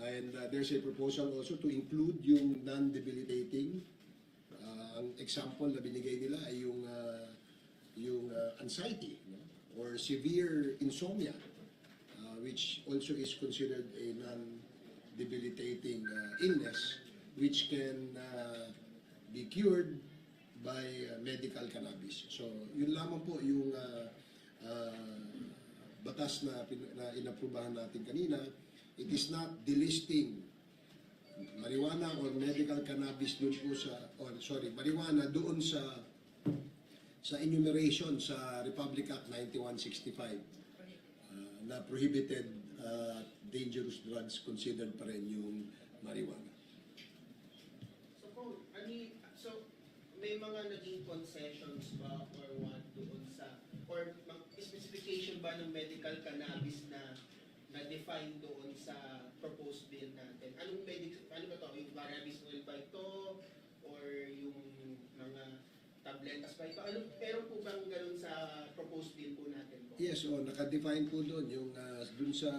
And there's a proposal also to include yung non-debilitating. Ang example na binigay nila ay yung anxiety, no? Or severe insomnia, which also is considered a non-debilitating illness, which can be cured by medical cannabis. So, yun lamang po yung batas na inaprubahan natin kanina. It is not delisting marijuana or medical cannabis doon po marijuana doon sa enumeration sa Republic Act 9165 na prohibited dangerous drugs considered pa rin yung marijuana. So, may mga naging concessions ba or what doon sa, or specification ba ng medical cannabis na define doon sa proposed bill natin? Ano ba to? Yung cannabis oil ba ito? Or yung mga tabletas ba ito? Pero po bang ganun sa proposed bill po natin po? Yes, naka-define po doon yung doon sa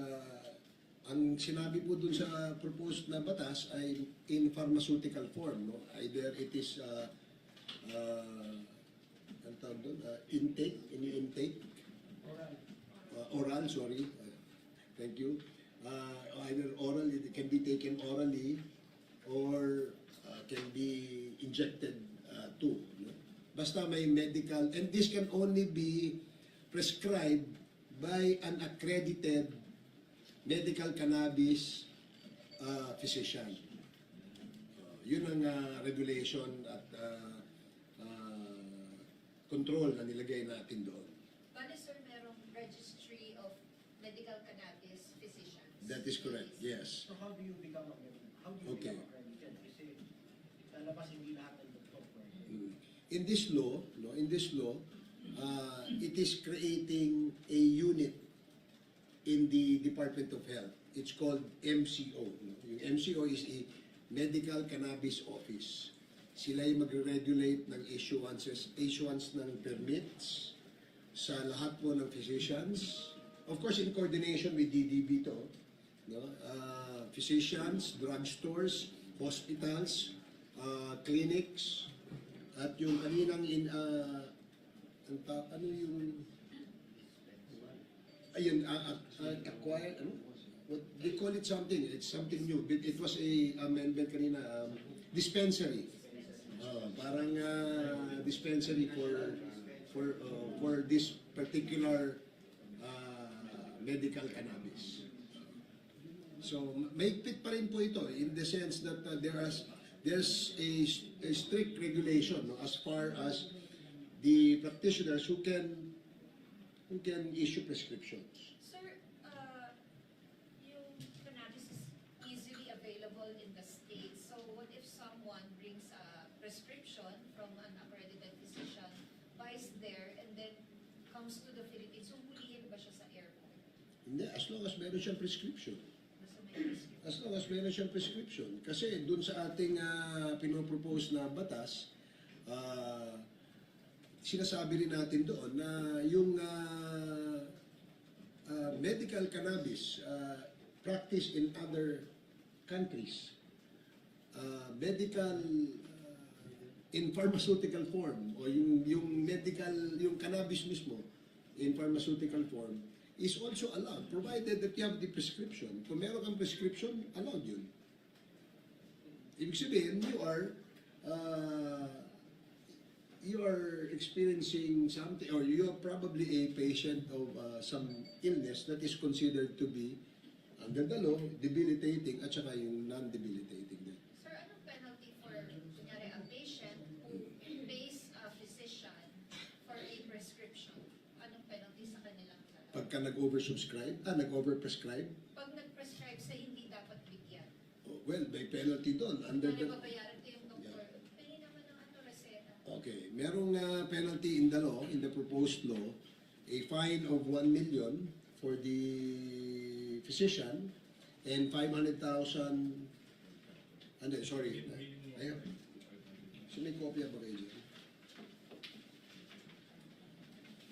ang sinabi po doon sa proposed na batas ay in pharmaceutical form, no? Either it is ang tawag doon, intake, oral, sorry. Thank you. Either oral, it can be taken orally or can be injected too. No? Basta may medical, and this can only be prescribed by an accredited medical cannabis physician. Yun ang regulation at control na nilagay natin doon. Bale, sir, merong registry of medical cannabis physicians. That is correct, yes. So how do you become accredited? Become accredited? Kasi lalabas hindi lahat ng doktor. In this law, it is creating a unit in the Department of Health. It's called MCO. Yung MCO is a Medical Cannabis Office. Sila ay magre-regulate ng issuance ng permits sa lahat po ng physicians. Of course, in coordination with DDB to. No? Physicians, drugstores, hospitals, clinics, at yung kaninang acquire, what they call it something, it's something new. It was a amendment kanina, dispensary. Parang dispensary for this particular medical cannabis. So, maigpit pa rin po ito in the sense that there's a strict regulation, no, as far as the practitioners who can issue prescriptions. Sir, yung cannabis is easily available in the States. So what if someone brings a prescription from an accredited physician, buys there, and then comes to the Philippines? So hulihin ba siya sa airport? Hindi, as long as meron siyang prescription. Basta may prescription. As long as meron siyang prescription. Kasi dun sa ating pinopropose na batas, sinasabi rin natin doon na yung medical cannabis practice in other countries, medical in pharmaceutical form, o yung medical, yung cannabis mismo in pharmaceutical form is also allowed, provided that you have the prescription. Kung meron kang prescription, allowed yun. Ibig sabihin, you are experiencing something, or you are probably a patient of some illness that is considered to be under the law, debilitating, at saka yung non-debilitating din. Sir, anong penalty for, kunyari, a patient who pays a physician for a prescription? Anong penalty sa kanilang lalaki? Pagka nag-overprescribe? Pag nag-prescribe sa hindi dapat bigyan. Well, may penalty doon. Under the... Babayaran ko yung doktor. Pili naman ng reseta. Okay. Merong penalty in the law, in the proposed law, a fine of 1 million for the physician and 500,000. Sorry. Ayun. So may kopya ba kayo dyan?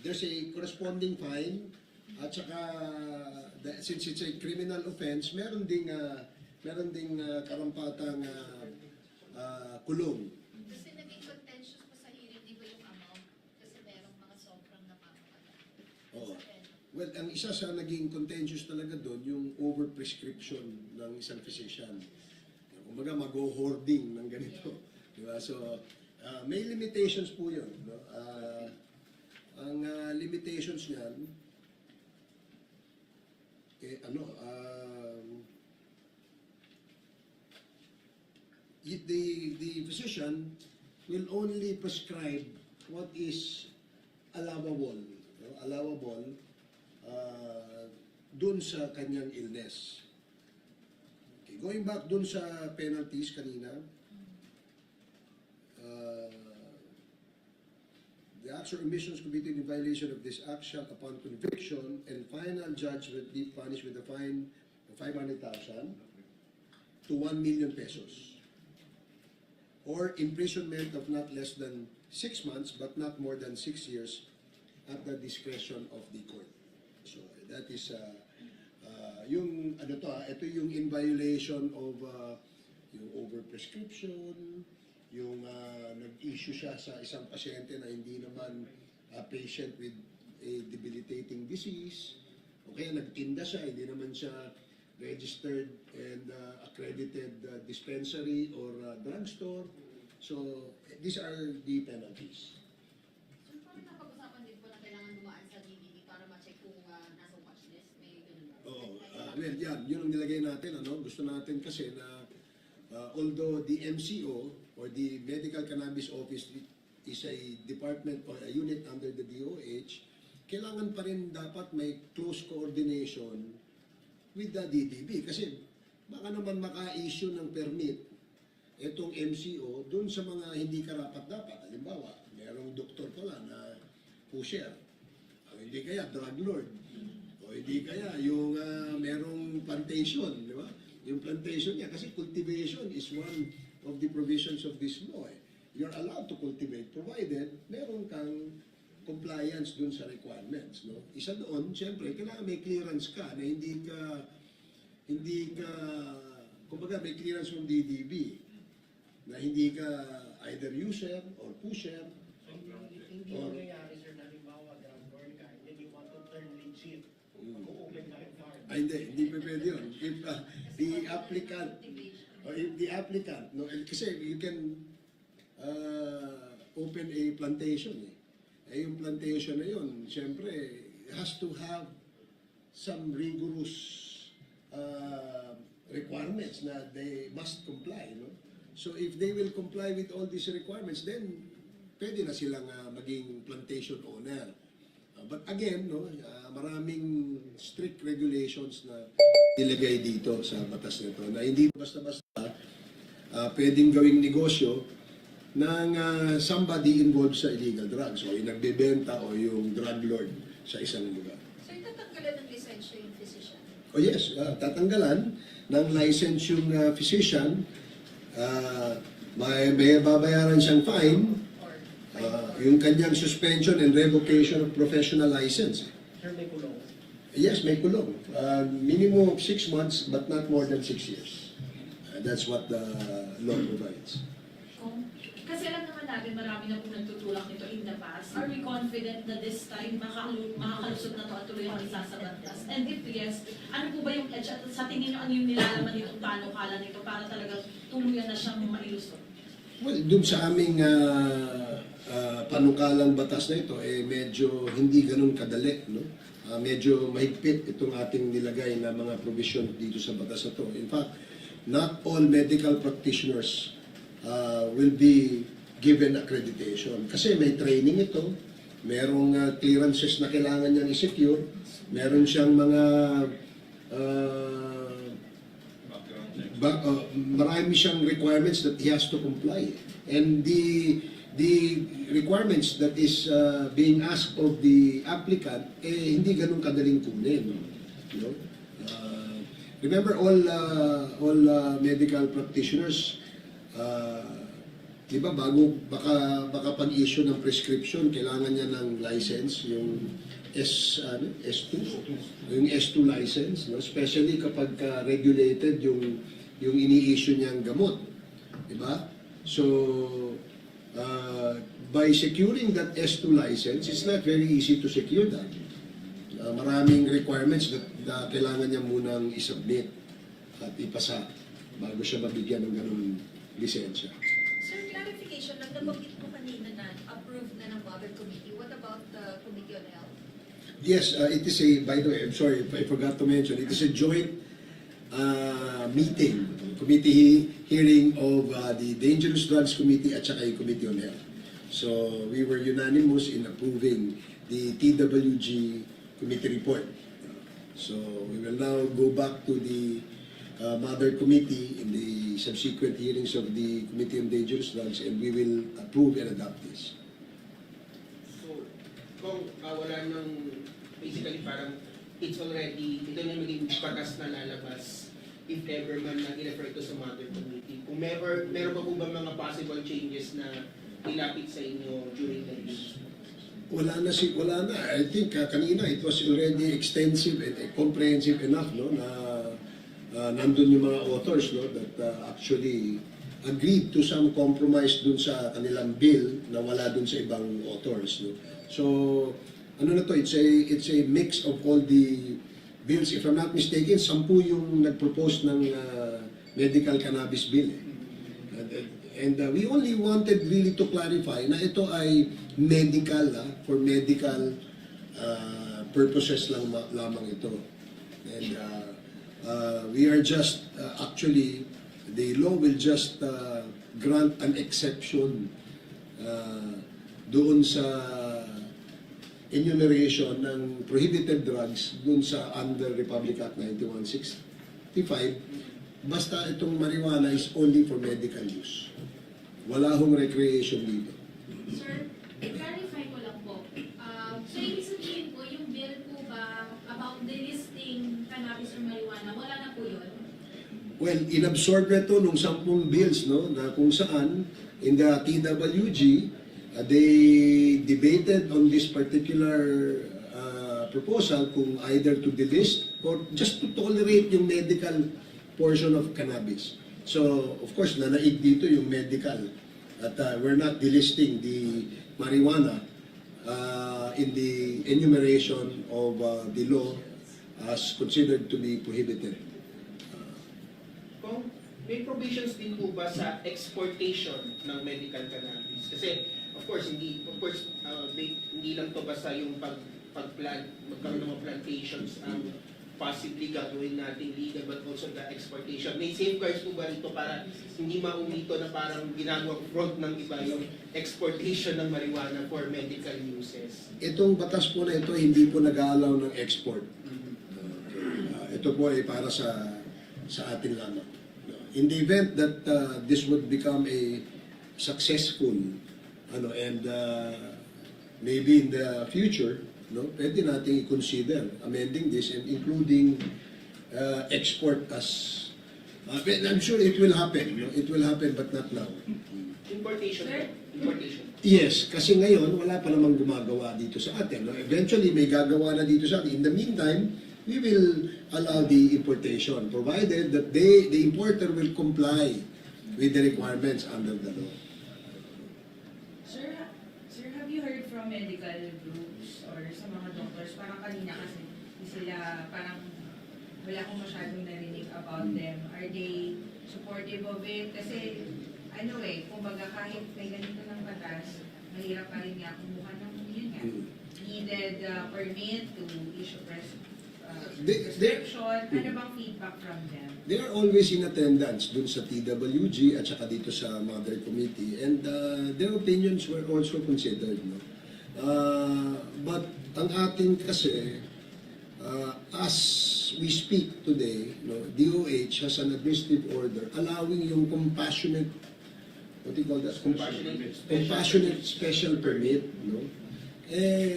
There's a corresponding fine at saka since it's a criminal offense, meron ding meron ding karampatang kulong. Kasi naging contentious po sa hearing, di ba yung amount? Kasi merong mga sobrang napapakala. Oo. Well, ang isa sa naging contentious talaga doon, yung overprescription ng isang physician. Kumbaga, mag-hoarding ng ganito. Diba? So, may limitations po yun. No? Ang limitations niyan, the physician will only prescribe what is allowable, no? Allowable dun sa kanyang illness. Okay, going back dun sa penalties kanina, the acts or omissions committed in violation of this act shall, upon conviction and final judgment, be punished with a fine of 500,000 to 1 million pesos, or imprisonment of not less than 6 months but not more than 6 years at the discretion of the court. So that is yung ano to, ito yung in violation of yung overprescription, yung nag-issue siya sa isang pasyente na hindi naman patient with a debilitating disease, o kaya nagtinda siya, hindi naman siya registered and accredited dispensary or drugstore. So, these are the penalties. So, parang napag-usapan din po na kailangan dumaan sa DDD para ma-check kung nasa watch list, may ganun ba? Oo, well, yan, yun ang nilagay natin, ano? Gusto natin kasi na although the MCO or the Medical Cannabis Office is a department or a unit under the DOH, kailangan pa rin dapat may close coordination with the DDB. Kasi baka naman maka-issue ng permit itong MCO dun sa mga hindi karapat-dapat. Halimbawa, merong doktor pala na pusher, o hindi kaya drug lord, o hindi kaya yung merong plantation, di ba? Yung plantation niya, kasi cultivation is one of the provisions of this law. You're allowed to cultivate provided meron kang compliance dun sa requirements, no? Isa doon, siyempre, kailangan may clearance ka na hindi ka kumbaga may clearance from DDB na hindi ka either user or pusher. So, hindi nangyayari, sir, na halimbawa, drug lord ka, and then you want to turn legit, mag-open ka ng farm. Hindi pa pwede yun. If the applicant, no, kasi you can open a plantation, yung plantation na yun, siyempre, has to have some rigorous requirements na they must comply, no? So if they will comply with all these requirements, then pwede na silang maging plantation owner. But again, no, maraming strict regulations na ilagay dito sa batas nito na hindi basta-basta pwedeng gawing negosyo ng somebody involved sa illegal drugs o yung nagbebenta o yung drug lord sa isang lugar. So, tatanggalan ng lisensya yung physician? Oh yes, tatanggalan ng license yung physician, may babayaran siyang fine, yung kanyang suspension and revocation of professional license. Sir, may kulong. Yes, may kulong. Minimum of 6 months but not more than 6 years. That's what the law provides. Kasi alam naman natin marami na pong nagtutulak nito in the past. Are we confident na this time makakalusot na to at tuloy ang isa sa batas? And if yes, ano po ba yung edge at sa tingin nyo ano yung nilalaman nitong panukala nito para talagang tuluyan na siyang mailusot? Well, dun sa aming panukalang batas na ito, medyo hindi ganun kadali, no? Medyo mahigpit itong ating nilagay na mga provision dito sa batas na ito. In fact, not all medical practitioners will be given accreditation. Kasi may training ito, merong clearances na kailangan niyang i-secure, meron siyang mga marami siyang requirements that he has to comply. And the requirements that is being asked of the applicant, hindi ganun kadaling kunin. You know? Remember, all medical practitioners, di ba, bago baka pag-issue ng prescription, kailangan niya ng license, yung S2, yung S2 license, no? Especially kapag regulated yung yung ini-issue niyang gamot. Diba? So, by securing that S2 license, it's not very easy to secure that. Maraming requirements na kailangan niya munang isubmit at ipasa bago siya mabigyan ng ganung lisensya. Sir, clarification lang, nabanggit mo kanina na approved na ng Mother Committee. What about the Committee on Health? Yes, it is a, by the way, I'm sorry if I forgot to mention, it is a joint meeting, committee hearing of the Dangerous Drugs Committee at saka yung Committee on Health. So, we were unanimous in approving the TWG committee report. So, we will now go back to the Mother Committee in the subsequent hearings of the Committee on Dangerous Drugs and we will approve and adopt this. So, kung wala nang, basically parang it's already, ito na yung maging batas na lalabas if ever man na i-refer ito sa Mother Committee. Kung meron pa po ba mga possible changes na ilapit sa inyo during the hearings? Wala na. I think kanina it was already extensive and comprehensive enough, no, na nandun yung mga authors, no, that actually agreed to some compromise dun sa kanilang bill na wala dun sa ibang authors, no. So ano na to, it's a mix of all the bills. If I'm not mistaken, 10 yung nag-propose ng medical cannabis bill. And we only wanted really to clarify na ito ay medical, for medical purposes lamang ito. And we are just, actually, the law will just grant an exception doon sa enumeration ng prohibited drugs doon sa under Republic Act 9165, basta itong marijuana is only for medical use. Wala hong recreation dito. Sir, clarify ko lang po. So, ibig sabihin po, yung bill po ba about delisting cannabis or marijuana, wala na po yun? Well, inabsorb na ito nung 10 bills, no, na kung saan in the TWG, they debated on this particular proposal kung either to delist or just to tolerate yung medical portion of cannabis. So, of course, nanaig dito yung medical at we're not delisting the marijuana in the enumeration of the law as considered to be prohibited. Kung may provisions din po ba sa exportation ng medical cannabis? Kasi, of course, hindi lang to basta yung pag-plant, magkaroon ng mga plantations ang possibly gagawin natin legal, but also the exportation. May safeguards po ba rito para hindi maumito na parang ginagawang front ng iba yung exportation ng marijuana for medical uses? Itong batas po na ito, hindi po nag-aalaw ng export. Ito po ay para sa atin lamang. In the event that this would become a successful, and maybe in the future, no, pwede natin i-consider amending this and including export as, I'm sure it will happen, no? It will happen but not now. Importation. Sir? Importation. Yes, kasi ngayon wala pa namang gumagawa dito sa atin. No? Eventually may gagawa na dito sa atin. In the meantime, we will allow the importation provided that the importer will comply with the requirements under the law. Sir, have you heard from medical groups or sa mga doctors? Parang kanina kasi sila parang wala akong masyadong narinig about them. Are they supportive of it? Kasi kumbaga kahit may ganito ng batas, mahirap pa rin nga kumuha ng yun nga. Needed permit to issue prescription. Ano bang feedback from them? They are always in attendance dun sa TWG at saka dito sa Mother Committee and their opinions were also considered. No? But ang ating kasi, as we speak today, no, DOH has an administrative order allowing yung compassionate, what do you call that? Compassionate special permit. No?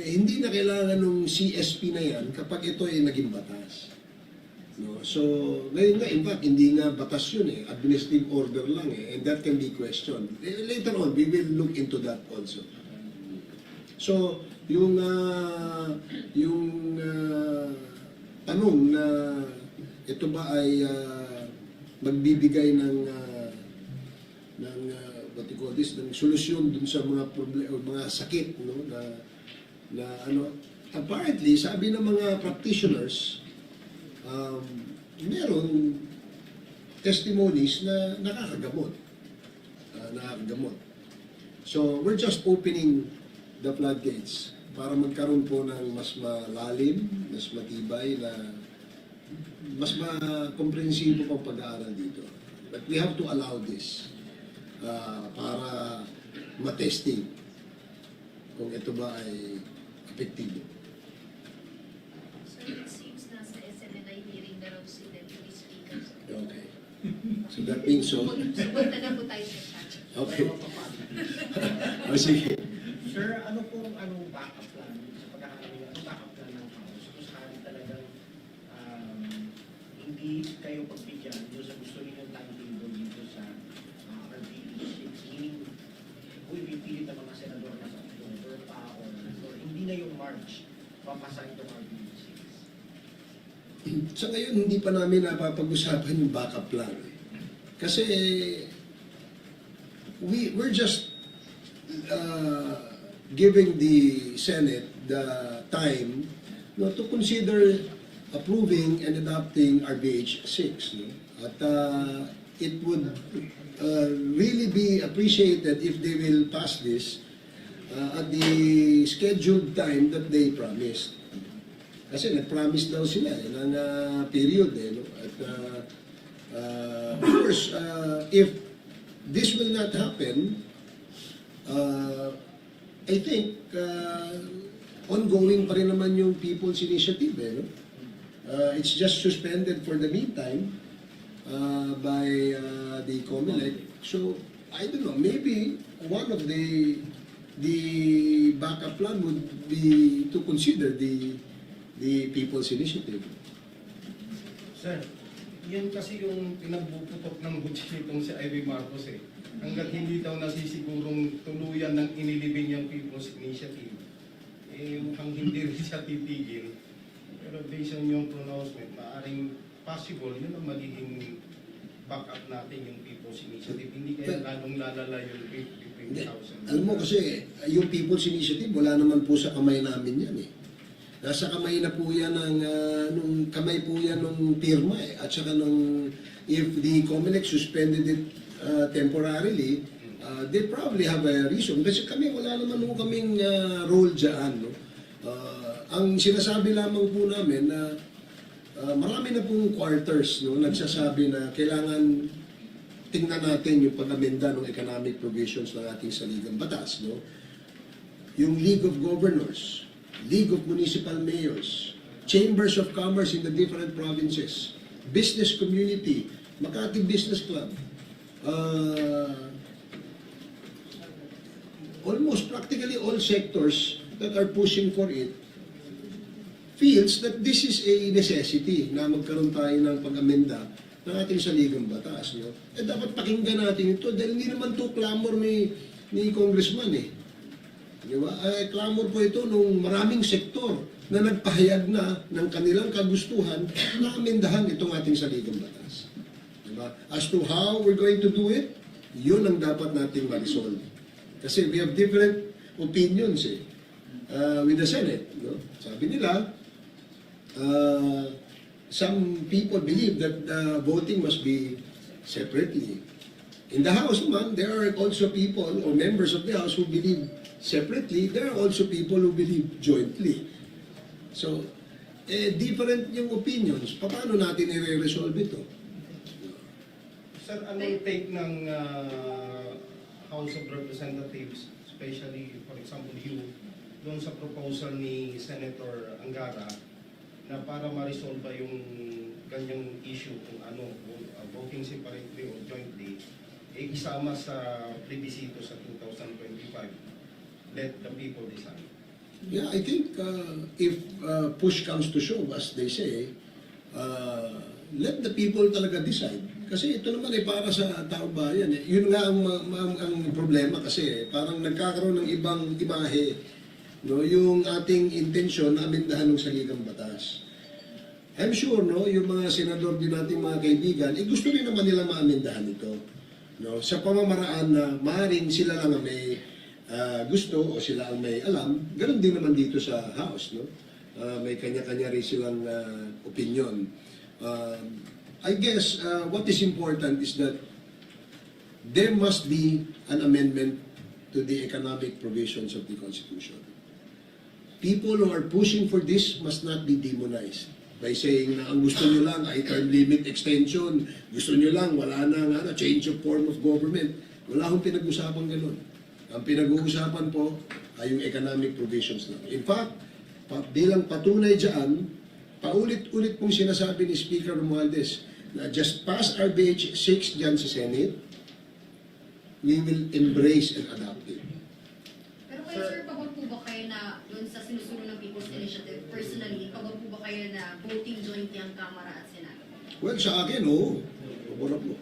Hindi na kailangan ng CSP na yan kapag ito ay naging batas. No? So, ngayon nga, in fact, hindi nga batas yun administrative order lang and that can be questioned. Later on, we will look into that also. So, yung tanong na ito ba ay magbibigay ng what you call this, ng solusyon dun sa mga problema, mga sakit, no, na ano, apparently, sabi ng mga practitioners, meron testimonies na nakakagamot. So, we're just opening the floodgates para magkaroon po ng mas malalim, mas matibay, mas komprehensibo pang pag-aaral dito. But we have to allow this para matesting kung ito ba ay epektibo. So it seems nasa SMNI hearing na raw si Deputy Speaker. Okay. So that means so. Sumunta na po tayo sa chat. Okay. O sige. Sir, ano pong backup plan sa pagkakaroon? Ano backup plan ng House? Kung sakali talagang hindi kayo pagbigyan doon sa gusto ninyong timetable dito sa RBE6, meaning will be pilit ng mga senador na sa October pa or hindi na yung March papasa itong RBE6? Sa ngayon, hindi pa namin napapag-usapan yung backup plan. Kasi we're just giving the Senate the time, no, to consider approving and adopting RBH 6. No? At it would really be appreciated if they will pass this at the scheduled time that they promised. Kasi nag-promise daw sila ng period. No? At of course, if this will not happen, I think ongoing pa rin naman yung People's Initiative. No? It's just suspended for the meantime by the COMELEC. So, I don't know, maybe one of the backup plan would be to consider the People's Initiative. Sir, yan kasi yung pinagbuputok ng budget nitong si Ivy Marcos eh. Hanggat hindi daw nasisigurong tuluyan ng inilibing yung People's Initiative, eh mukhang hindi rin siya titigil. Pero based on yung pronouncement, maaaring possible, yun ang magiging backup natin yung People's Initiative. Hindi kaya lalong lalala yung 50,000. Alam mo kasi, yung People's Initiative, wala naman po sa kamay namin yan eh. Nasa kamay na po yan nung kamay po yan nung pirma eh. At saka if the COMELEC suspended it temporarily, they probably have a reason. Kasi kami, wala naman po kaming role dyan. No? Ang sinasabi lamang po namin na marami na pong quarters no, nagsasabi na kailangan tingnan natin yung pag-amenda ng economic provisions ng ating saligang batas. No? Yung League of Governors, League of Municipal Mayors, Chambers of Commerce in the different provinces, business community, Makati Business Club, almost practically all sectors that are pushing for it feels that this is a necessity na magkaroon tayo ng pag-amenda ng ating saligang batas. No? Eh dapat pakinggan natin ito dahil hindi naman ito clamor ni Congressman eh. Di ba? Clamor po ito nung maraming sektor na nagpahayag na ng kanilang kagustuhan na amendahan itong ating saligang batas. Di ba? As to how we're going to do it, yun ang dapat nating ma-resolve. Kasi we have different opinions eh, with the Senate. No? Sabi nila, some people believe that voting must be separately. In the House naman, there are also people or members of the House who believe separately. There are also people who believe jointly. So, different yung opinions. Paano natin i-resolve ito? Sir, anong take ng House of Representatives, especially, for example, you, doon sa proposal ni Senator Angara na para ma-resolve yung ganyang issue kung ano, voting separately or jointly, isama sa plebiscito sa 2025. Let the people decide. Yeah, I think if push comes to shove, as they say, let the people talaga decide. Kasi ito naman ay para sa taong bayan. Eh. Yun nga ang problema kasi parang nagkakaroon ng ibang imahe, no, yung ating intensyon na amendahan ng saligang batas. I'm sure, no, yung mga senador din nating mga kaibigan, gusto rin naman nila maamendahan ito. No? Sa pamamaraan na maaaring sila lang ang may gusto o sila ang may alam, ganun din naman dito sa House. No? May kanya-kanya rin silang opinion. I guess what is important is that there must be an amendment to the economic provisions of the Constitution. People who are pushing for this must not be demonized by saying na ang gusto nyo lang ay term limit extension, gusto nyo lang wala nang change of form of government. Wala akong pinag-usapan ganun. Ang pinag-uusapan po ay yung economic provisions lang. In fact, bilang patunay dyan, paulit-ulit pong sinasabi ni Speaker Romualdez na just pass RBH 6 dyan sa Senate, we will embrace and adopt it. Pero kayo, sir, pabor po ba kayo na doon sa sinusunod ng People's Initiative, personally, pabor po ba kayo na voting jointly ang Kamara at Senado? Well, sa akin, oo. Pabor ako.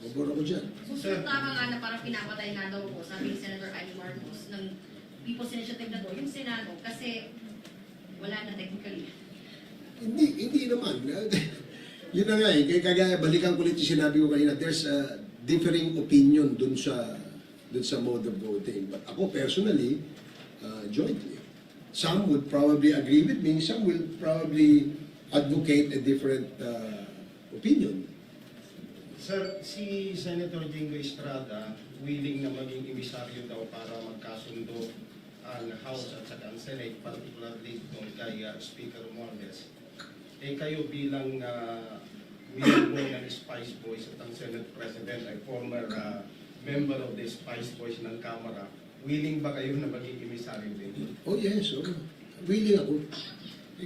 Pabor ako dyan. So, tama nga na parang pinapatay nga daw po, sabi ni Senator Ali Marcos, ng People's Initiative na to, yung Senado, kasi wala na technically. Hindi naman. Yun na nga eh. Kaya balikan ko ulit yung sinabi ko kanina, there's a differing opinion dun sa mode of voting. But ako personally, jointly. Some would probably agree with me, some will probably advocate a different opinion. Sir, si Senator Jingo Estrada, willing na maging emisaryo daw para magkasundo ang House at saka ang Senate, particularly kung kay Speaker Romualdez. Kayo bilang member ng Spice Boys at ang Senate President ay former member of the Spice Boys ng Kamara, willing ba kayo na maging emisaryo din? Oh yes, willing ako.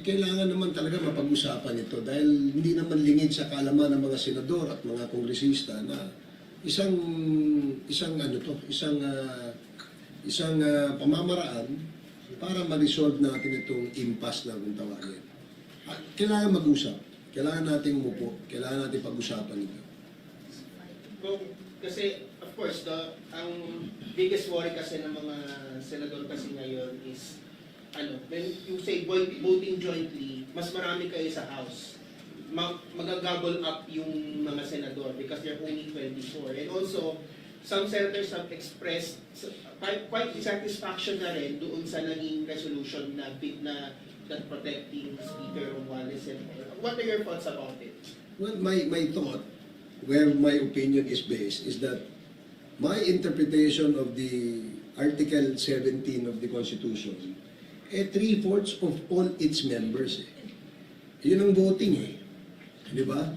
Kailangan naman talaga mapag-usapan ito dahil hindi naman lingid sa kaalaman ng mga senador at mga kongresista na isang pamamaraan para ma-resolve natin itong impasse na kung tawagin. Kailangan mag-usap. Kailangan natin umupo. Kailangan natin pag-usapan ito. Kasi, of course, ang biggest worry kasi ng mga senador kasi ngayon is, when you say voting jointly, mas marami kayo sa House. Magagabble up yung mga senador because they're only 24. And also, some senators have expressed quite dissatisfaction na rin doon sa naging resolution na protecting Speaker Romualdez. What are your thoughts about it? Well, my thought, where my opinion is based, is that my interpretation of the Article 17 of the Constitution, 3/4 of all its members. Yun ang voting Di ba?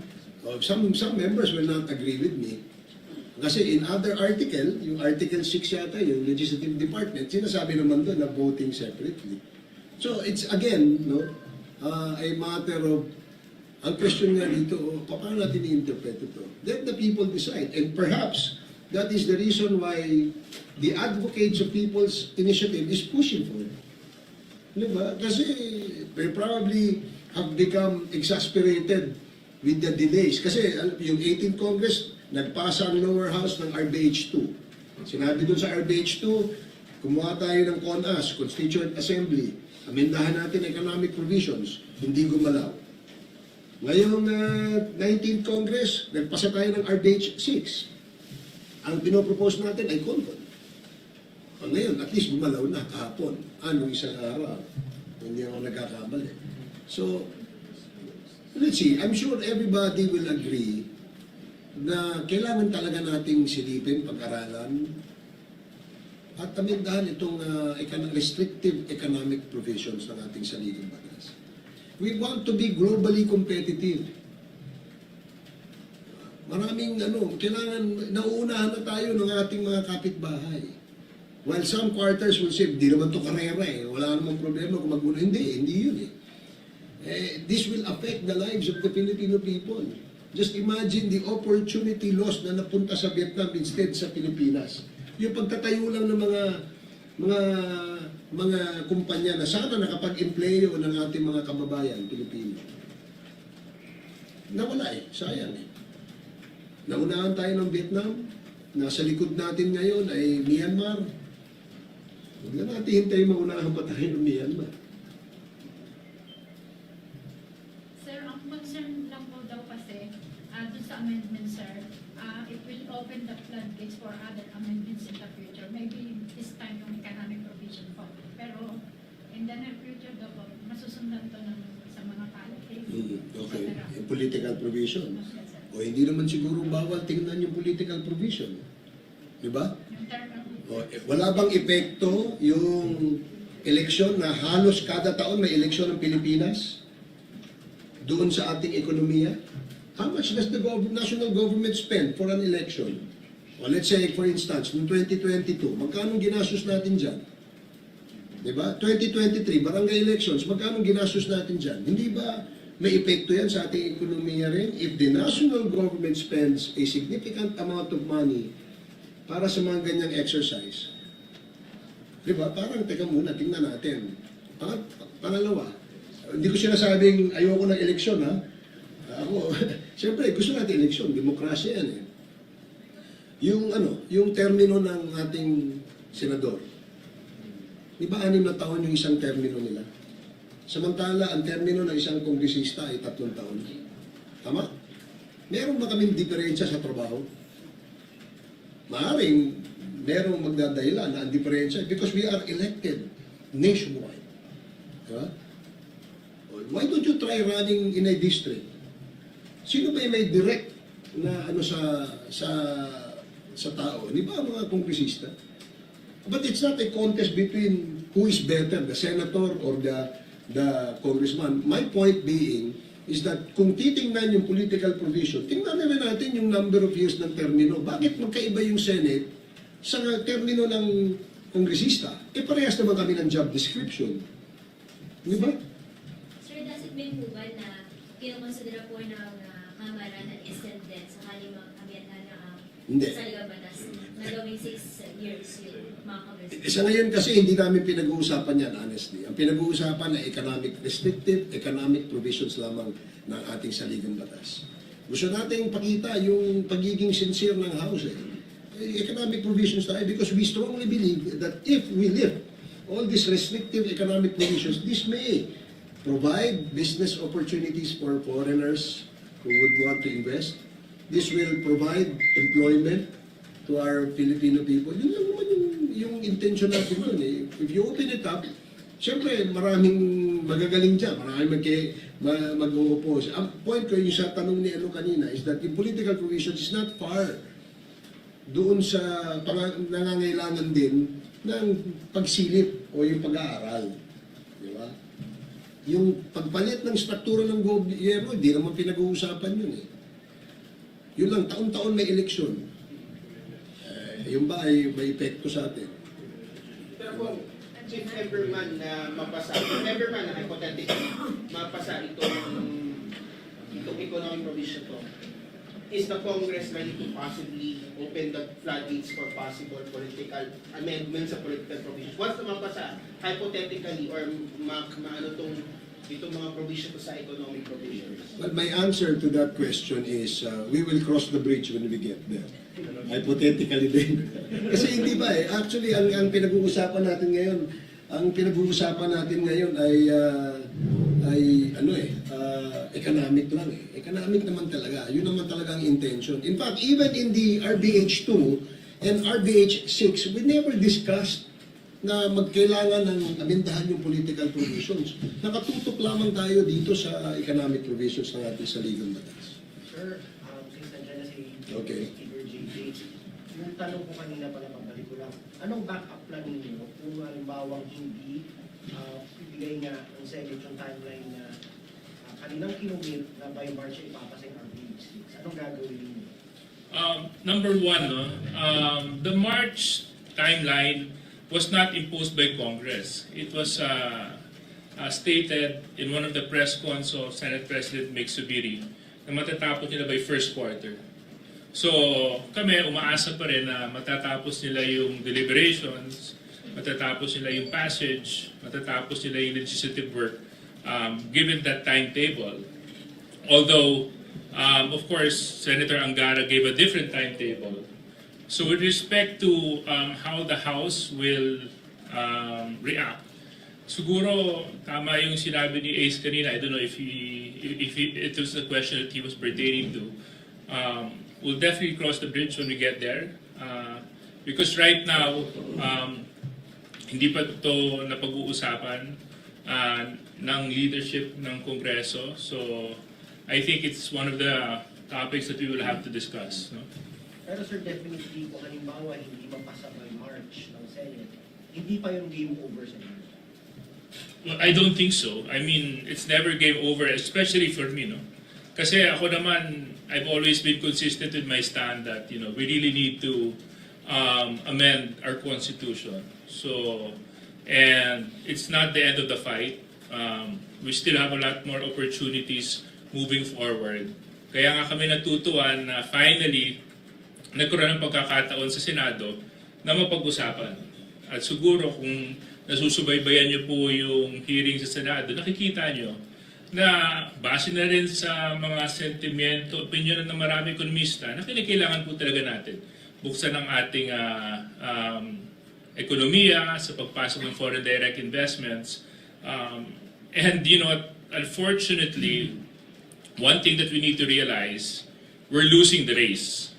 Some members will not agree with me. Kasi in other article, yung Article 6 yata, yung Legislative Department, sinasabi naman doon na voting separately. So it's again, a matter of, ang question nga dito, paano natin i-interpret ito? Let the people decide. And perhaps, that is the reason why the advocates of People's Initiative is pushing for it. Diba? Kasi they probably have become exasperated with the delays. Kasi yung 18th Congress, nagpasa ang lower house ng RBH 2. Sinabi dun sa RBH 2, kumuha tayo ng CONAS, Constituent Assembly, amendahan natin economic provisions, hindi gumalaw. Ngayong 19th Congress, nagpasa tayo ng RBH 6. Ang pinopropose natin ay CONCON. Ngayon, at least gumalaw na kahapon. Isang araw. Hindi ako nagkakamali. So, let's see. I'm sure everybody will agree na kailangan talaga nating silipin, pag-aralan, at amendahan itong restrictive economic provisions ng ating saligang batas. We want to be globally competitive. Maraming kailangan nauunahan na tayo ng ating mga kapitbahay. While some quarters will say, di naman ito karera wala namang problema kung mag-una. Hindi yun this will affect the lives of the Filipino people. Just imagine the opportunity lost na napunta sa Vietnam instead sa Pilipinas. Yung pagtatayo lang ng mga kumpanya na sana nakapag-empleyo ng ating mga kababayan, Pilipino. Nawala sayang Naunahan tayo ng Vietnam, nasa likod natin ngayon ay Myanmar. Huwag na natin hintayin maunahan pa tayo ng Myanmar. Sir, will open the floodgates for other amendments in the future. Maybe this time yung economic provision po. Pero in the near future daw po, masusundan to ng sa mga policies. Okay, etc. yung political provision. Yes, sir. O hindi naman siguro bawal tingnan yung political provision. Di ba? Yung term of Wala bang epekto yung eleksyon na halos kada taon may eleksyon ng Pilipinas doon sa ating ekonomiya? How much does the national government spend for an election? O let's say, for instance, noong 2022, magkano ginastos natin dyan? Diba? 2023, barangay elections, magkano ginastos natin dyan? Hindi ba may epekto yan sa ating ekonomiya rin? If the national government spends a significant amount of money para sa mga ganyang exercise, diba? Parang, teka muna, tingnan natin. Pangalawa, hindi ko sinasabing ayoko ng eleksyon, ha? Ako, siyempre, gusto natin eleksyon, demokrasya yan, eh. Yung termino ng ating senador, di ba 6 na taon yung isang termino nila? Samantala, ang termino ng isang kongresista ay 3 taon. Tama? Meron ba kaming diferensya sa trabaho? Maaring merong magdadahilan na ang diferensya because we are elected nationwide. Diba? Why don't you try running in a district? Sino ba yung may direct na sa tao? Di ba mga kongresista? But it's not a contest between who is better, the senator or the congressman. My point being is that kung titingnan yung political provision, tingnan na rin natin yung number of years ng termino. Bakit magkaiba yung Senate sa termino ng kongresista? Parehas naman kami ng job description. Di ba? Sir, does it mean po ba na kinokonsidera po ng Kamara na instant death sakaling mag-amyenda na Hindi. sa ligang batas na gawing 6 years yung mga congressmen? Sa ngayon kasi hindi namin pinag-uusapan yan, honestly. Ang pinag-uusapan ay economic restrictive, economic provisions lamang ng ating saligang batas. Gusto nating pakita yung pagiging sincere ng House. Economic provisions tayo because we strongly believe that if we lift all these restrictive economic provisions, this may provide business opportunities for foreigners who would want to invest. This will provide employment to our Filipino people. Yun lang naman yung intention natin dun, eh. If you open it up, siyempre maraming magagaling dyan, maraming mag-oppose. Ang point ko yung sa tanong ni kanina is that yung political provisions is not far doon sa nangangailangan din ng pagsilip o yung pag-aaral. Di ba? Yung pagpalit ng struktura ng gobyerno, hindi naman pinag-uusapan yun, eh. Yun lang, taon-taon may eleksyon. Yung ba ay may epekto sa atin? Pero kung if ever man na mapasa, if ever man na hypothetically mapasa itong economic provision to, is the Congress ready to possibly open the floodgates for possible political amendments sa political provisions? Once na mapasa, hypothetically, or itong mga provision sa economic provisions? Well, my answer to that question is we will cross the bridge when we get there. Hypothetically din. Kasi hindi ba eh. Actually, ang pinag-uusapan natin ngayon, ay economic lang eh. Economic naman talaga. Yun naman talaga ang intention. In fact, even in the RBH 2 and RBH 6, we never discussed na magkailangan ng amendahan yung political provisions. Nakatutok lamang tayo dito sa economic provisions ng ating saligang batas. Sir, since nandiyan na si Okay. Speaker JJ, yung tanong ko kanina pala, pagbalik ko lang, anong backup plan ninyo kung halimbawang hindi ibigay nga ng Senate yung timeline na kaninang kinumit na by March ay ipapasa yung RBH 6? Anong gagawin ninyo? Number one, the March timeline was not imposed by Congress. It was stated in one of the press cons of Senate President Mick Subiri na matatapos nila by first quarter. So kami umaasa pa rin na matatapos nila yung deliberations, matatapos nila yung passage, matatapos nila yung legislative work given that timetable. Although, of course, Senator Angara gave a different timetable. So with respect to how the House will react, siguro tama yung sinabi ni Ace kanina. I don't know if it was the question that he was pertaining to. we'll definitely cross the bridge when we get there. Because right now, hindi pa ito napag-uusapan ng leadership ng Kongreso. So, I think it's one of the topics that we will have to discuss. No? Pero sir, definitely kung halimbawa hindi mapasa by March ng Senate, hindi pa yung game over sa inyo. Well, I don't think so. I mean, it's never game over, especially for me, no? Kasi ako naman, I've always been consistent with my stand that, we really need to amend our Constitution. So, and it's not the end of the fight. We still have a lot more opportunities moving forward. Kaya nga kami natutuwan na finally, nagkaroon ng pagkakataon sa Senado na mapag-usapan. At siguro kung nasusubaybayan niyo po yung hearing sa Senado, nakikita niyo na base na rin sa mga sentimento, opinion ng maraming ekonomista na kailangan po talaga natin buksan ang ating ekonomiya sa pagpasok ng foreign direct investments. And unfortunately, one thing that we need to realize, we're losing the race.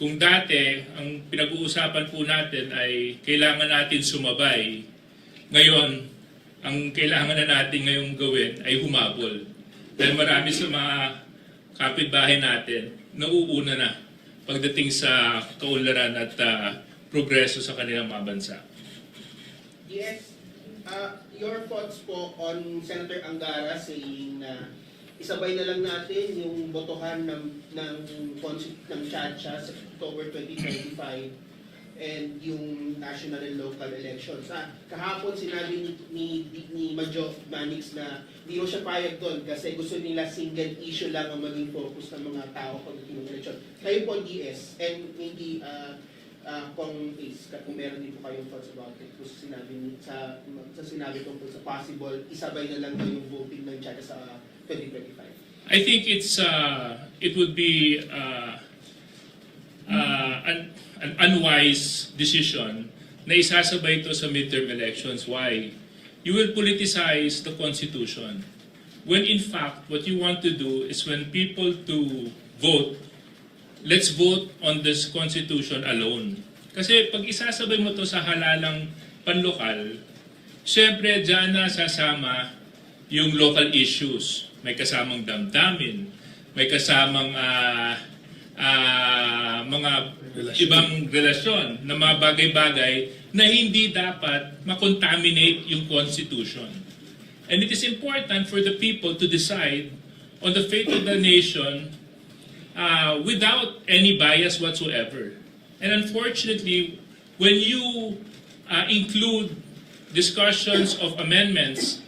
Kung dati, ang pinag-uusapan po natin ay kailangan natin sumabay, ngayon, ang kailangan na natin ngayong gawin ay humabol. Dahil marami sa mga kapitbahay natin, nauuna na pagdating sa kaunlaran at progreso sa kanilang mga bansa. Yes. Your thoughts po on Senator Angara saying na isabay na lang natin yung botohan ng Chacha sa October 2025 and yung national and local elections. Kahapon sinabi ni Majo Manix na hindi mo siya payag doon kasi gusto nila single issue lang ang maging focus ng mga tao pagdating ng election. Kayo po DS and maybe kung meron din po kayong thoughts about it kung sinabi ko po sa possible isabay na lang yung voting ng Chacha sa 2025. I think it would be an unwise decision na isasabay ito sa midterm elections. Why? You will politicize the Constitution. When in fact, what you want to do is when people to vote, let's vote on this Constitution alone. Kasi pag isasabay mo to sa halalang panlokal, syempre dyan na sasama yung local issues. May kasamang damdamin, may kasamang mga ibang relasyon na mga bagay-bagay na hindi dapat makontaminate yung Constitution. And it is important for the people to decide on the fate of the nation without any bias whatsoever. And unfortunately, when you include discussions of amendments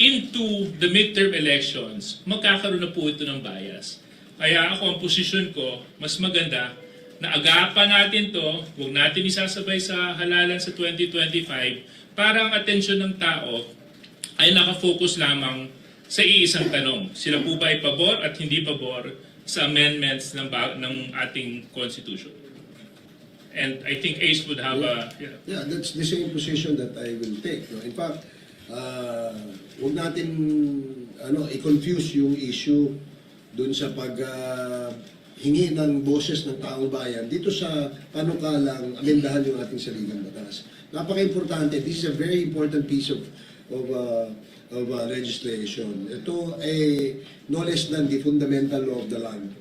into the midterm elections, magkakaroon na po ito ng bias. Kaya ako, ang posisyon ko, mas maganda na agapan natin to, huwag natin isasabay sa halalan sa 2025 para ang atensyon ng tao ay nakafocus lamang sa iisang tanong. Sila po ba ay pabor at hindi pabor sa amendments ng ating Constitution? And I think Ace would have Yeah, that's the same position that I will take. No? In fact, huwag natin i-confuse yung issue dun sa hingi ng boses ng taong bayan dito sa panukalang amendahan yung ating saligang batas. Napaka-importante. This is a very important piece of legislation. Ito ay no less than the fundamental law of the land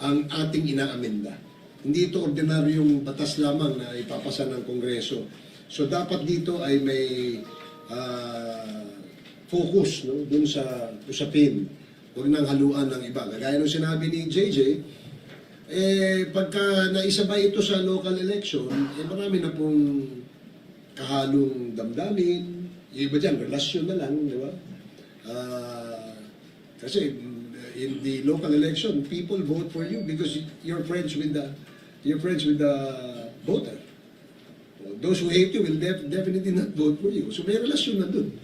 ang ating inaamenda. Hindi ito ordinaryong batas lamang na ipapasa ng Kongreso. So dapat dito ay may focus dun sa usapin. Huwag nang haluan ng iba. Gaya nung sinabi ni JJ, pagka naisabay ito sa local election, marami na pong kahalong damdamin. Yung iba dyan, relasyon na lang, di ba? Kasi in the local election, people vote for you because you're friends with the voter. Those who hate you will definitely not vote for you. So may relasyon na dun.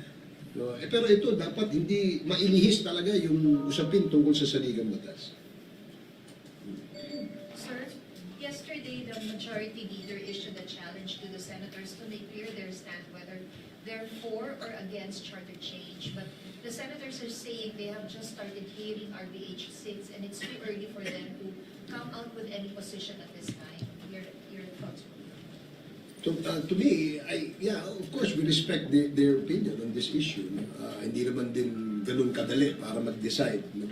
No? Pero ito, dapat hindi mailihis talaga yung usapin tungkol sa saligang batas. Sir, yesterday the majority leader issued a challenge to the senators to make clear their stand whether they're for or against charter change. But the senators are saying they have just started hearing RBH 6 and it's too early for them to come out with any position at this time? Your thoughts? To me, of course, we respect their opinion on this issue. No? Hindi naman din ganun kadali para mag-decide. No?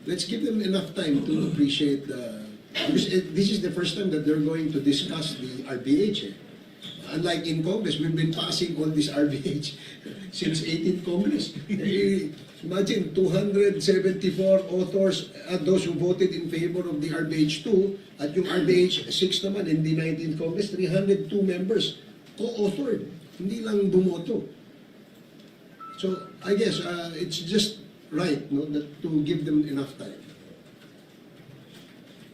Let's give them enough time to appreciate because this is the first time that they're going to discuss the RBH. Unlike in Congress, we've been passing all this RBH since 18th Congress. Imagine, 274 authors, those who voted in favor of the RBH 2, at yung RBH 6 naman in the 19th Congress, 302 members co-authored, hindi lang bumoto. So, I guess it's just right to give them enough time.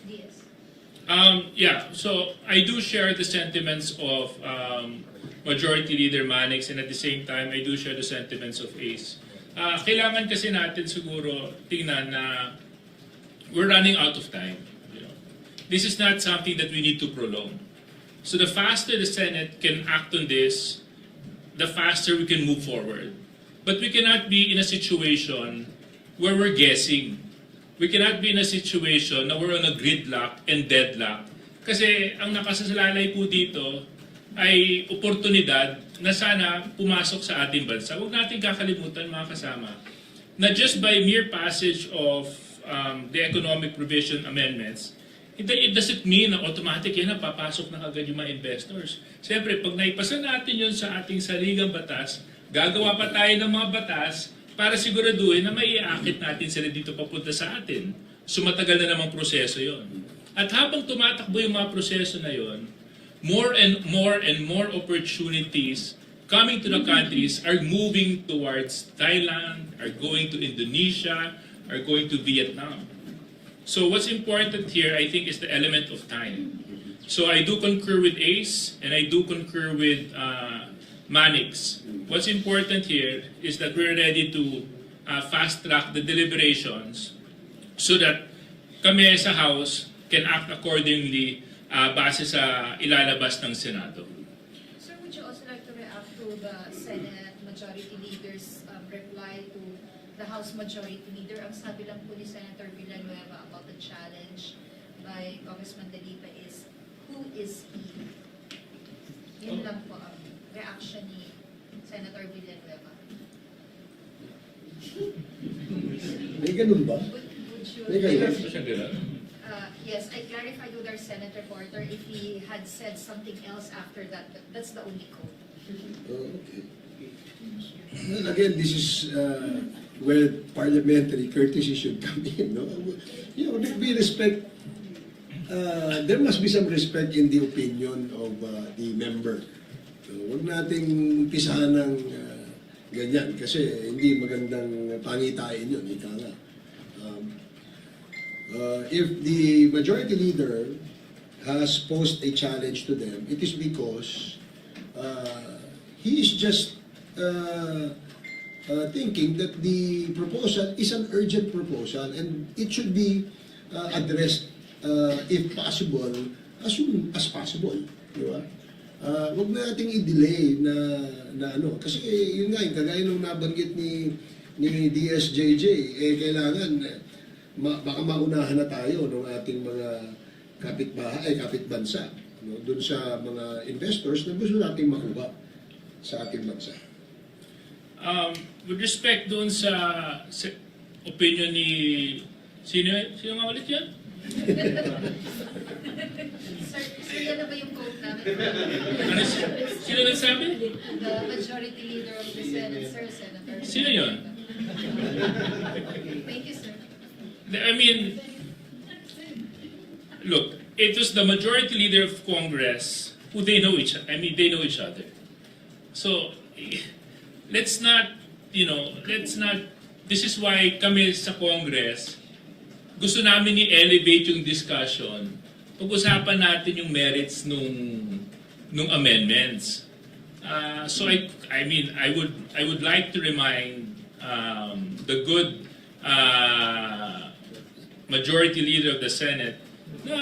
Yes. So I do share the sentiments of Majority Leader Manix, and at the same time, I do share the sentiments of ACE. Kailangan kasi natin siguro tingnan na we're running out of time. You know? This is not something that we need to prolong. So the faster the Senate can act on this, the faster we can move forward. But we cannot be in a situation where we're guessing. We cannot be in a situation na we're on a gridlock and deadlock. Kasi ang nakasalalay po dito ay oportunidad na sana pumasok sa ating bansa. Huwag natin kakalimutan, mga kasama, na just by mere passage of the economic provision amendments, it doesn't mean na automatic yan na papasok na agad yung mga investors. Siyempre, pag naipasa natin yun sa ating saligang batas, gagawa pa tayo ng mga batas para siguraduhin na maiaakit natin sila dito papunta sa atin. So matagal na namang proseso yon. At habang tumatakbo yung mga proseso na yon, more and more opportunities coming to the countries are moving towards Thailand, are going to Indonesia, are going to Vietnam. So what's important here, I think, is the element of time. So I do concur with ACE, and I do concur with Manix. What's important here is that we're ready to fast-track the deliberations so that kami sa House can act accordingly base sa ilalabas ng Senado. Sir, would you also like to react to the Senate Majority Leader's reply to the House Majority Leader? Ang sabi lang po ni Senator Villanueva about the challenge by Congressman Delipa is, who is he? Yun lang po ang reaction ni Senator Villanueva. May ganun ba? Would you... May ganun. Yes, I clarified with our Senate reporter if he had said something else after that, but that's the only quote. Okay. Well, again, this is where parliamentary courtesy should come in. No? You know, we respect. There must be some respect in the opinion of the member. So, huwag nating umpisahan ng ganyan kasi hindi magandang pangitain yun. Ika nga. If the majority leader has posed a challenge to them, it is because he is just thinking that the proposal is an urgent proposal and it should be addressed, if possible, as soon as possible. Di ba? Huwag nating i-delay na ano. Kasi yun nga, kagaya nung nabanggit ni DSJJ, kailangan baka maunahan na tayo ng ating mga kapitbansa, no? Doon sa mga investors na gusto nating makuha sa ating bansa. With respect doon sa opinion ni... Sino nga ulit yan? Sir, yan na ba yung quote namin? Sino nagsabi? The Majority Leader of the Senate, Sir, Senator. Sino yun? Thank you, sir. I mean, look, it was the Majority Leader of Congress who they know each other. So, let's not, this is why kami sa Congress, gusto namin i-elevate yung discussion. Pag-usapan natin yung merits nung amendments. So I mean, I would like to remind the good Majority Leader of the Senate na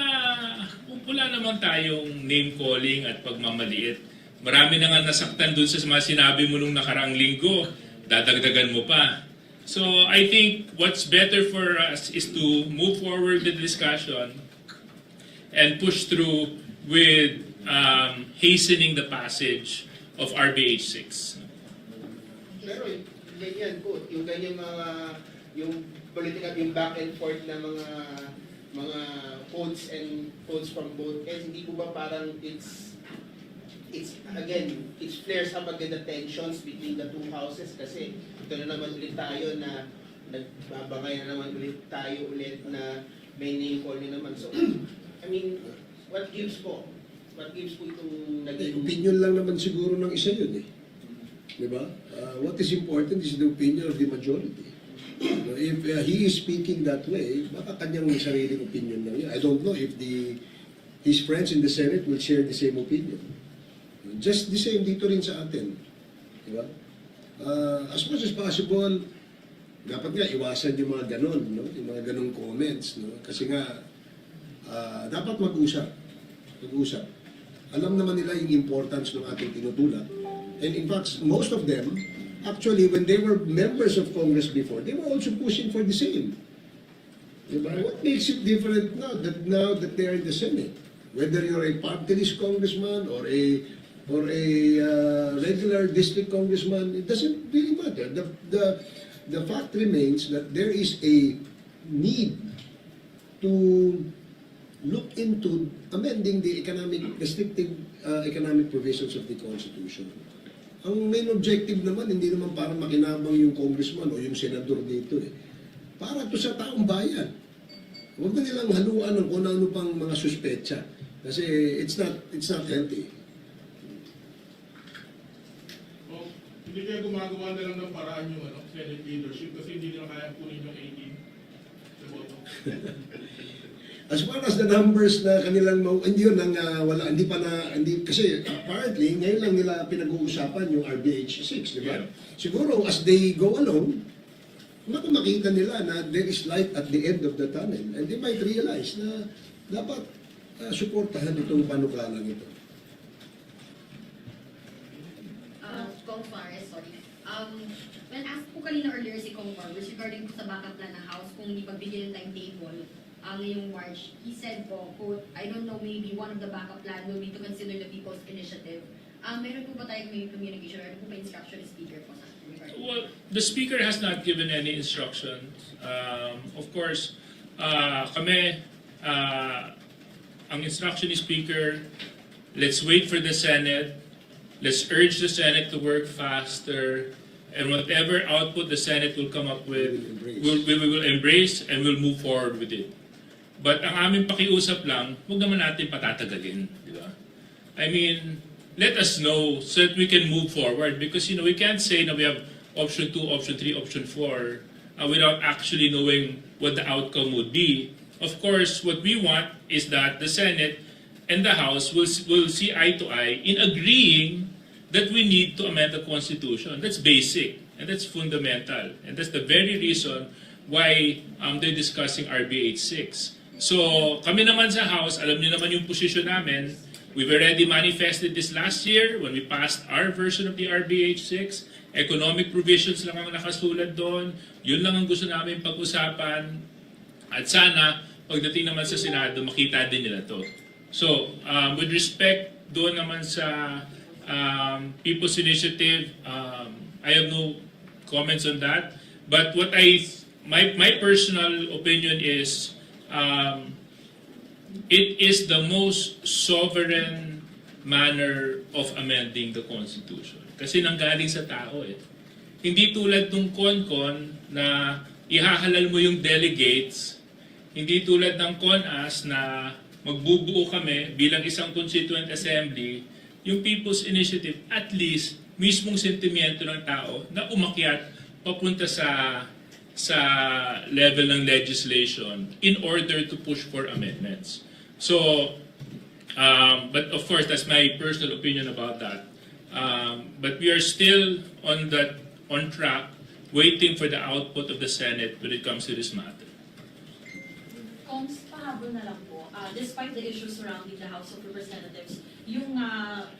wala naman tayong name-calling at pagmamaliit. Marami na nga nasaktan dun sa mga sinabi mo nung nakaraang linggo, dadagdagan mo pa. So I think what's better for us is to move forward the discussion and push through with hastening the passage of RBH 6. Pero ganyan po, yung ganyan mga, yung political, yung back and forth na mga quotes from both ends, hindi po ba parang it's flares up again the tensions between the two houses kasi ito na naman ulit tayo na nagbabangay na naman ulit tayo na may name call na naman. So, I mean, what gives po itong naging... Opinion lang naman siguro ng isa yun eh. Di ba? What is important is the opinion of the majority. If he is speaking that way, baka kanyang sariling opinion lang yun. I don't know if his friends in the Senate will share the same opinion. Just the same dito rin sa atin. Di ba? As much as possible, dapat nga iwasan yung mga ganon, no? Yung mga ganong comments, no? Kasi nga, dapat mag-usap. Alam naman nila yung importance ng ating tinutulak. And in fact, most of them, actually, when they were members of Congress before, they were also pushing for the same. Diba? What makes it different now that they are in the Senate? Whether you're a party list congressman or a regular district congressman, it doesn't really matter. The fact remains that there is a need to look into amending the restrictive economic provisions of the Constitution. Ang main objective naman, hindi naman para makinabang yung congressman o yung senador dito eh. Para to sa taong bayan. Huwag na nilang haluan ng kung ano pang mga suspetsa. Kasi it's not healthy. Hindi kaya gumagawa na lang ng paraan yung Senate leadership kasi hindi nila kaya kunin yung 18 sa boto. As far as the numbers na kanilang kasi apparently ngayon lang nila pinag-uusapan yung RBH 6, di ba? Yeah. Siguro as they go along, makita nila na there is light at the end of the tunnel and they might realize na dapat suportahan itong panukalang ito. Kongfar, sorry. When asked po kanina earlier si Kongfar with regarding po sa backup plan ng House kung hindi pagbigyan ng timetable ngayong March, he said po, quote, I don't know, maybe one of the backup plan will be to consider the People's Initiative. Meron po ba tayong may communication or ano po ba instruction ni Speaker po sa regarding? Well, the Speaker has not given any instructions. Of course, ang instruction ni Speaker, let's wait for the Senate, let's urge the Senate to work faster, and whatever output the Senate will come up with, we will embrace and we'll move forward with it. But ang aming pakiusap lang, huwag naman natin patatagalin, di ba? I mean, let us know so that we can move forward because, we can't say na we have option 2, option 3, option 4 without actually knowing what the outcome would be. Of course, what we want is that the Senate and the House will see eye to eye in agreeing that we need to amend the Constitution. That's basic and that's fundamental. And that's the very reason why they're discussing RBH 6. So, kami naman sa House, alam niyo naman yung position namin. We've already manifested this last year when we passed our version of the RBH 6. Economic provisions lang ang nakasulat doon. Yun lang ang gusto namin pag-usapan. At sana, pagdating naman sa Senado, makita din nila to. So, with respect doon naman sa People's Initiative, I have no comments on that. But what my personal opinion is, it is the most sovereign manner of amending the Constitution. Kasi nanggaling sa tao eh. Hindi tulad ng CONCON na ihahalal mo yung delegates, hindi tulad ng CONAS na magbubuo kami bilang isang Constituent Assembly, yung People's Initiative, at least, mismong sentimiento ng tao na umakyat papunta sa level ng legislation in order to push for amendments. So, but of course, that's my personal opinion about that. But we are still on track, waiting for the output of the Senate when it comes to this matter. Kongs, pahabol na lang po, despite the issues surrounding the House of Representatives, yung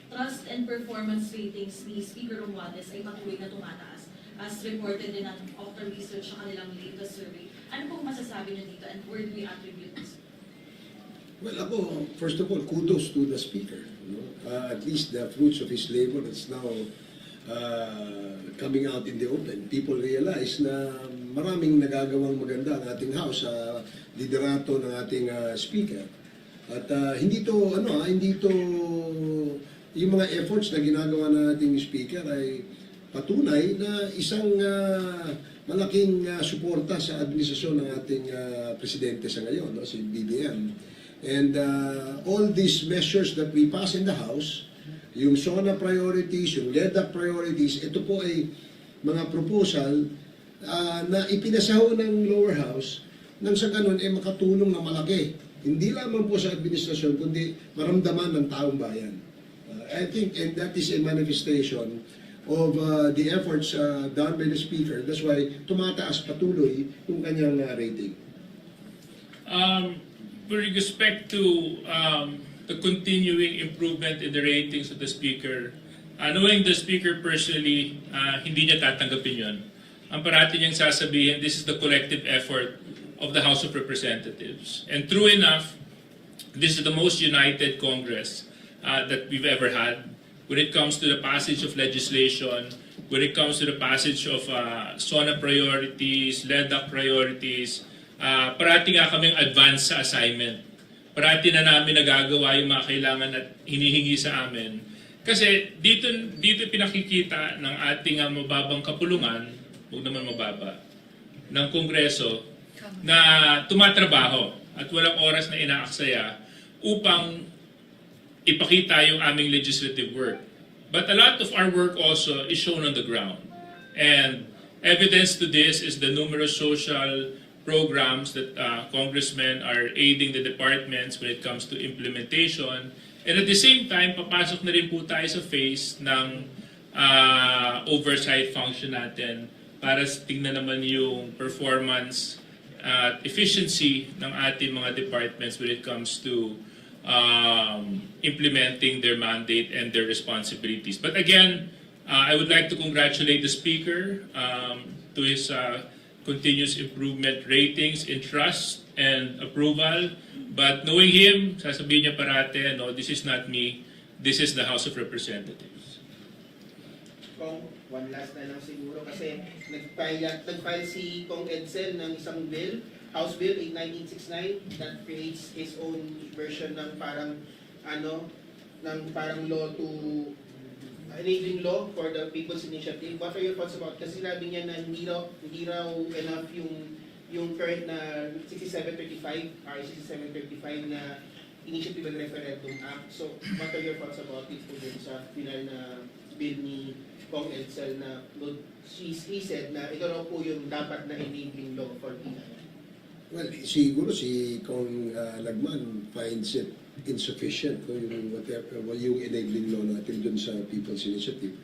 trust and performance ratings ni Speaker Romualdez ay patuloy na tumataas. as reported in an Octa Research sa kanilang latest survey. Ano pong masasabi niyo dito and where do we attribute this? Well, ako, first of all, kudos to the speaker. At least the fruits of his labor is now coming out in the open. People realize na maraming nagagawang maganda ang ating house sa liderato ng ating speaker. At hindi to yung mga efforts na ginagawa ng ating speaker ay patunay na isang malaking suporta sa administrasyon ng ating presidente sa ngayon, no, si BBM. And all these measures that we pass in the House, yung SONA priorities, yung LEDAC priorities, ito po ay mga proposal na ipinasaho ng lower house nang sa ganun ay makatulong na malaki. Hindi lamang po sa administrasyon, kundi maramdaman ng taong bayan. I think, and that is a manifestation of the efforts done by the Speaker. That's why tumataas patuloy yung kanyang rating. With respect to the continuing improvement in the ratings of the Speaker, knowing the Speaker personally, hindi niya tatanggapin yun. Ang parati niyang sasabihin, this is the collective effort of the House of Representatives. And true enough, this is the most united Congress that we've ever had when it comes to the passage of legislation, when it comes to the passage of SONA priorities, LEDAC priorities. Parati nga kaming advance sa assignment. Parati na namin nagagawa yung mga kailangan at hinihingi sa amin. Kasi dito pinakikita ng ating mababang kapulungan, huwag naman mababa, ng Kongreso na tumatrabaho at walang oras na inaaksaya upang ipakita yung aming legislative work. But a lot of our work also is shown on the ground. And evidence to this is the numerous social programs that congressmen are aiding the departments when it comes to implementation. And at the same time, papasok na rin po tayo sa phase ng oversight function natin para tingnan naman yung performance at efficiency ng ating mga departments when it comes to implementing their mandate and their responsibilities. But again, I would like to congratulate the Speaker to his continuous improvement ratings in trust and approval. But knowing him, sasabihin niya parate, no, this is not me, this is the House of Representatives. Kong, one last na lang siguro kasi nag-file si Kong Edsel ng isang bill, House Bill 1969 that creates his own version ng parang law to enabling law for the People's Initiative. What are your thoughts about? Kasi sinabi niya na hindi raw enough yung current na 6735 or 6735 na Initiative and Referendum Act. So, what are your thoughts about it po dun sa final na bill ni Kong Edsel na he said na ito raw po yung dapat na enabling law for PI? Well, siguro si Kong Lagman finds it insufficient yung enabling law natin dun sa People's Initiative.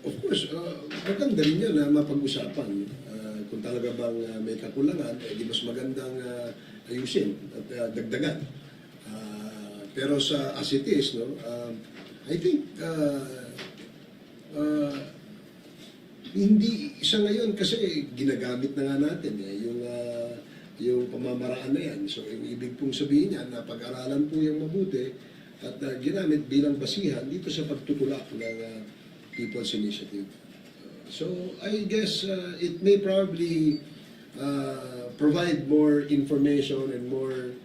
Of course, maganda rin yan na mapag-usapan. Kung talaga bang may kakulangan, di mas magandang ayusin at dagdagan. Pero as it is, no, I think hindi isa ngayon kasi ginagamit na nga natin yung pamamaraan na yan. So, yung ibig pong sabihin niya na pag-aralan po yung mabuti at ginamit bilang basihan dito sa pagtutulak ng People's Initiative. So, I guess it may probably provide more information and more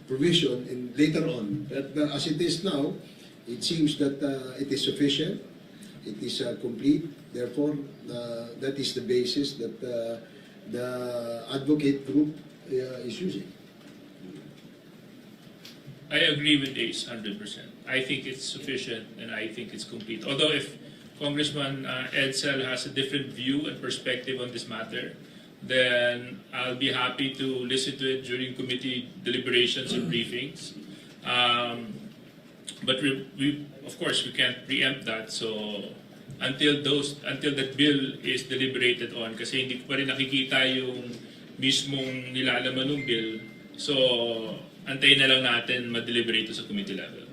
provision later on. But as it is now, it seems that it is sufficient, it is complete. Therefore, that is the basis that the advocate group is using. I agree with Ace 100%. I think it's sufficient and I think it's complete. Although if Congressman Edsel has a different view and perspective on this matter, then I'll be happy to listen to it during committee deliberations and briefings. But we of course we can't preempt that. So until that bill is deliberated on, kasi hindi ko pa rin nakikita yung mismong nilalaman ng bill. So antayin na lang natin ma-deliberate sa committee level.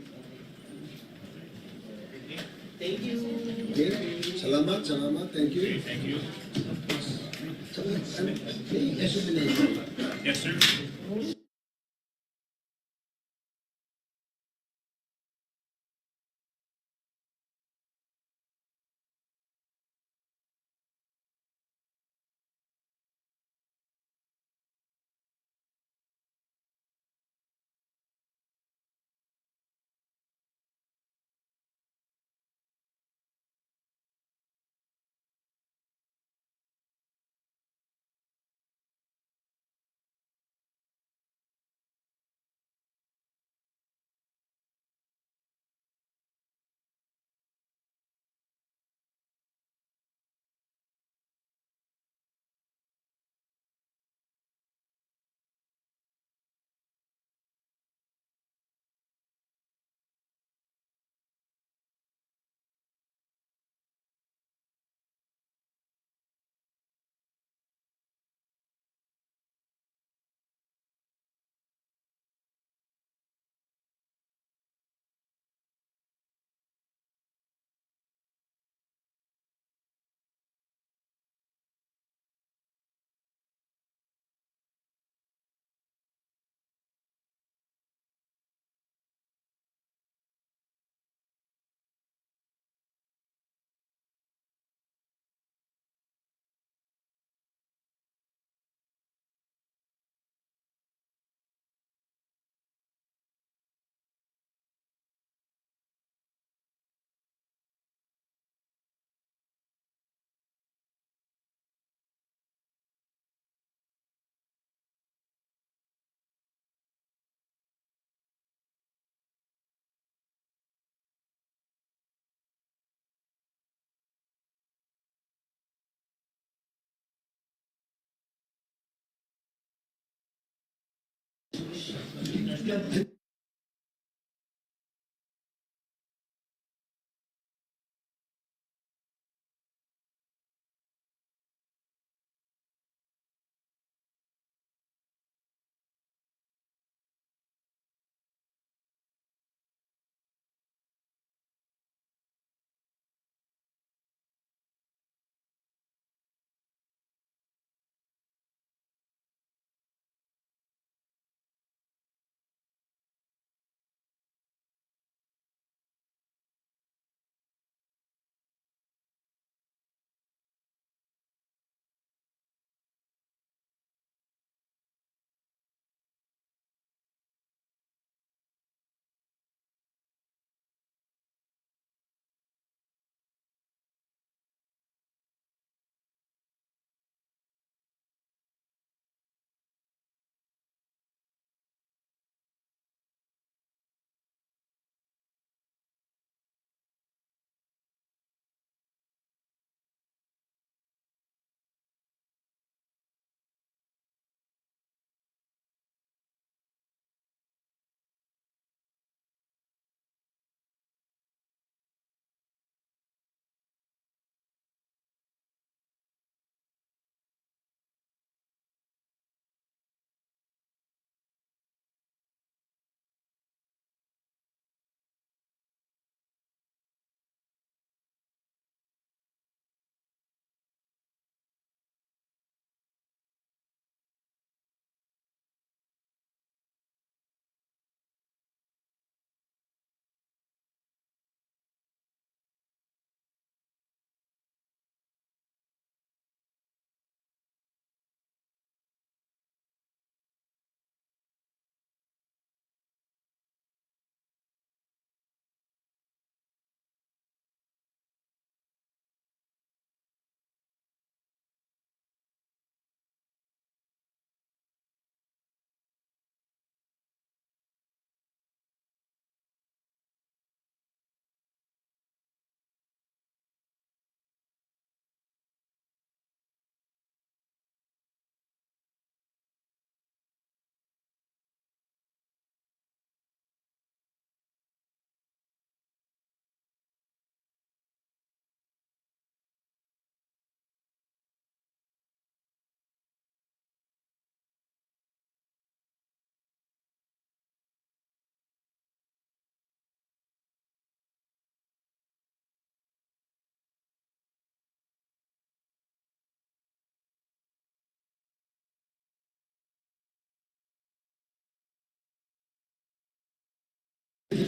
Thank you. Okay. Salamat, salamat. Thank Okay, you. thank you. May explanation. Yes, sir.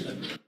Congressman.